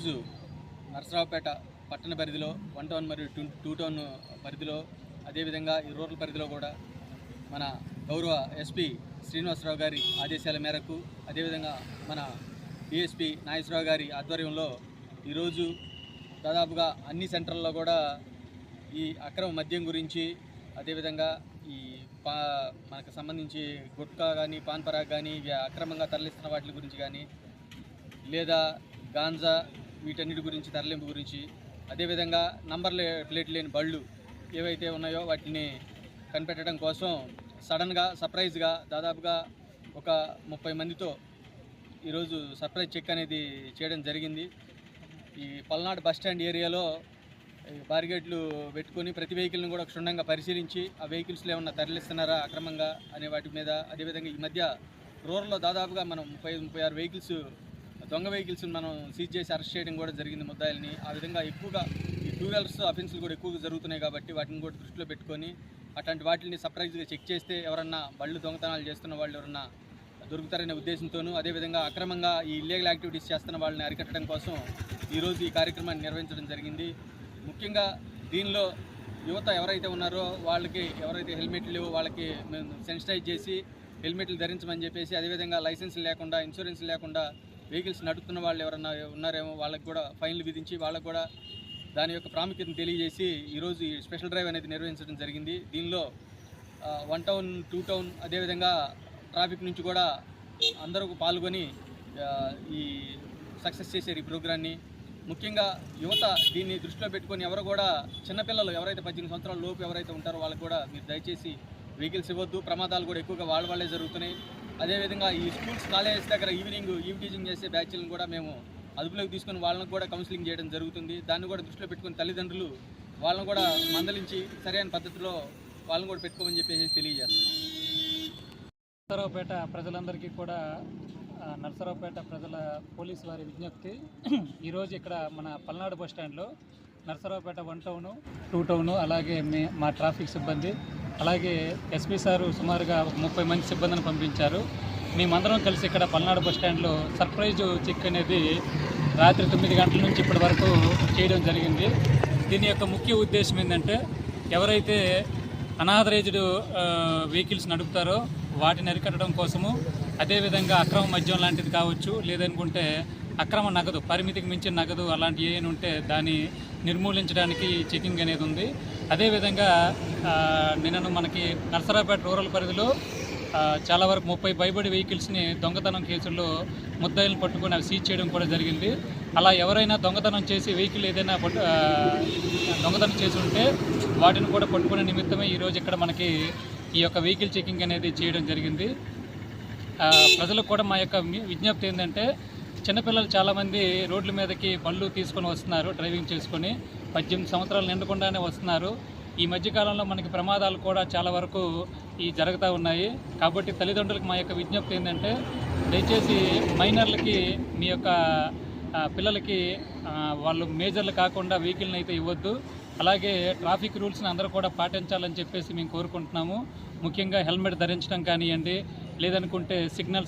ఈరోజు నరసరావుపేట పట్టణ పరిధిలో 1 టౌన్ మరియు 2 టౌన్ పరిధిలో అదేవిధంగా ఈ రూరల్ పరిధిలో కూడా మన గౌరవ ఎస్పీ శ్రీనివాసరావు గారి ఆదేశాల మేరకు అదేవిధంగా మన డిఎస్పీ నాగేశ్వరరావు గారి ఆధ్వర్యంలో ఈరోజు దాదాపుగా అన్ని సెంటర్లలో కూడా ఈ అక్రమ మద్యం గురించి అదేవిధంగా ఈ మనకు సంబంధించి గుట్కా కానీ పాన్ పరాగ్ కానీ అక్రమంగా తరలిస్తున్న వాటి గురించి కానీ లేదా గాంజా వీటన్నిటి గురించి తరలింపు గురించి అదేవిధంగా నంబర్ ప్లేట్ లేని బళ్ళు ఏవైతే ఉన్నాయో వాటిని కనిపెట్టడం కోసం సడన్గా సర్ప్రైజ్గా దాదాపుగా ఒక 30 మందితో ఈరోజు సర్ప్రైజ్ చెక్ అనేది చేయడం జరిగింది. ఈ పల్నాడు బస్టాండ్ ఏరియాలో బారిగేట్లు పెట్టుకొని ప్రతి వెహికల్ని కూడా క్షుణ్ణంగా పరిశీలించి ఆ వెహికల్స్లో ఏమన్నా తరలిస్తున్నారా అక్రమంగా అనే వాటి మీద అదేవిధంగా ఈ మధ్య రూరల్లో దాదాపుగా మనం 36 వెహికల్స్ దొంగ వెహికల్స్ మనం సీజ్ చేసి అరెస్ట్ చేయడం కూడా జరిగింది ముద్దాయిల్ని. ఆ విధంగా ఎక్కువగా ఈ 2 వీలర్స్ అఫెన్సులు కూడా ఎక్కువగా జరుగుతున్నాయి కాబట్టి వాటిని కూడా దృష్టిలో పెట్టుకొని అట్లాంటి వాటిని సర్ప్రైజ్గా చెక్ చేస్తే ఎవరన్నా బళ్ళు దొంగతనాలు చేస్తున్న వాళ్ళు ఎవరన్నా దొరుకుతారనే ఉద్దేశంతోనూ అదేవిధంగా అక్రమంగా ఈ ఇల్లీగల్ యాక్టివిటీస్ చేస్తున్న వాళ్ళని అరికట్టడం కోసం ఈరోజు ఈ కార్యక్రమాన్ని నిర్వహించడం జరిగింది. ముఖ్యంగా దీనిలో యువత ఎవరైతే ఉన్నారో వాళ్ళకి ఎవరైతే హెల్మెట్లు లేవో వాళ్ళకి మేము సెన్సిటైజ్ చేసి హెల్మెట్లు ధరించమని చెప్పేసి అదేవిధంగా లైసెన్స్ లేకుండా ఇన్సూరెన్స్ లేకుండా వెహికల్స్ నడుపుతున్న వాళ్ళు ఎవరన్నా ఉన్నారేమో వాళ్ళకి కూడా ఫైన్లు విధించి వాళ్ళకు కూడా దాని యొక్క ప్రాముఖ్యతను తెలియజేసి ఈరోజు ఈ స్పెషల్ డ్రైవ్ అనేది నిర్వహించడం జరిగింది. దీనిలో 1 టౌన్ 2 టౌన్ అదేవిధంగా ట్రాఫిక్ నుంచి కూడా అందరూ పాల్గొని ఈ సక్సెస్ చేశారు ఈ ప్రోగ్రాన్ని. ముఖ్యంగా యువత దీన్ని దృష్టిలో పెట్టుకొని ఎవరు కూడా చిన్నపిల్లలు ఎవరైతే 18 సంవత్సరాల లోపు ఎవరైతే ఉంటారో వాళ్ళకు కూడా మీరు దయచేసి వెహికల్స్ ఇవ్వద్దు. ప్రమాదాలు కూడా ఎక్కువగా వాళ్ళే జరుగుతున్నాయి. అదేవిధంగా ఈ స్కూల్స్ కాలేజెస్ దగ్గర ఈవ్ టీచింగ్ చేసే బ్యాచ్లను కూడా మేము అదుపులోకి తీసుకొని వాళ్ళని కూడా కౌన్సిలింగ్ చేయడం జరుగుతుంది. దాన్ని కూడా దృష్టిలో పెట్టుకుని తల్లిదండ్రులు వాళ్ళని కూడా మందలించి సరైన పద్ధతిలో వాళ్ళని కూడా పెట్టుకోమని చెప్పేసి తెలియజేస్తాం. నరసరావుపేట ప్రజలందరికీ కూడా నరసరావుపేట ప్రజల పోలీసు వారి విజ్ఞప్తి. ఈరోజు ఇక్కడ మన పల్నాడు బస్టాండ్లో నరసరావుపేట 1 టౌను 2 టౌను అలాగే మా ట్రాఫిక్ సిబ్బంది అలాగే ఎస్పీ సారు సుమారుగా 30 మంది సిబ్బందిని పంపించారు. మేమందరం కలిసి ఇక్కడ పల్నాడు బస్టాండ్లో సర్ప్రైజ్ చెక్ అనేది రాత్రి 9 గంటల నుంచి ఇప్పటి వరకు చేయడం జరిగింది. దీని యొక్క ముఖ్య ఉద్దేశం ఏంటంటే ఎవరైతే అనాథరైజ్డ్ వెహికల్స్ నడుపుతారో వాటిని అరికట్టడం కోసము అదేవిధంగా అక్రమ మద్యం లాంటిది కావచ్చు లేదనుకుంటే అక్రమ నగదు పరిమితికి మించిన నగదు అలాంటి ఏమైనా ఉంటే దాన్ని నిర్మూలించడానికి చెకింగ్ అనేది ఉంది. అదేవిధంగా నిన్న మనకి నరసరావుపేట రూరల్ పరిధిలో చాలా వరకు 30 పైబడి వెహికల్స్ని దొంగతనం కేసుల్లో ముద్దాయిలను పట్టుకొని అవి సీజ్ చేయడం కూడా జరిగింది. అలా ఎవరైనా దొంగతనం చేసి వెహికల్ ఏదైనా దొంగతనం చేసి ఉంటే వాటిని కూడా పట్టుకునే నిమిత్తమే ఈరోజు ఇక్కడ మనకి ఈ యొక్క వెహికల్ చెకింగ్ అనేది చేయడం జరిగింది. ప్రజలకు కూడా మా యొక్క విజ్ఞప్తి ఏంటంటే చిన్నపిల్లలు చాలామంది రోడ్ల మీదకి బళ్ళు తీసుకొని వస్తున్నారు డ్రైవింగ్ చేసుకొని 18 సంవత్సరాలు నిండకుండానే వస్తున్నారు. ఈ మధ్యకాలంలో మనకి ప్రమాదాలు కూడా చాలా వరకు జరుగుతూ ఉన్నాయి. కాబట్టి తల్లిదండ్రులకు మా యొక్క విజ్ఞప్తి ఏంటంటే దయచేసి మైనర్లకి మీ యొక్క పిల్లలకి వాళ్ళు మేజర్లు కాకుండా వెహికల్ని అయితే ఇవ్వద్దు. అలాగే ట్రాఫిక్ రూల్స్ని అందరూ కూడా పాటించాలని చెప్పేసి మేము కోరుకుంటున్నాము. ముఖ్యంగా హెల్మెట్ ధరించడం కానివ్వండి లేదనుకుంటే సిగ్నల్స్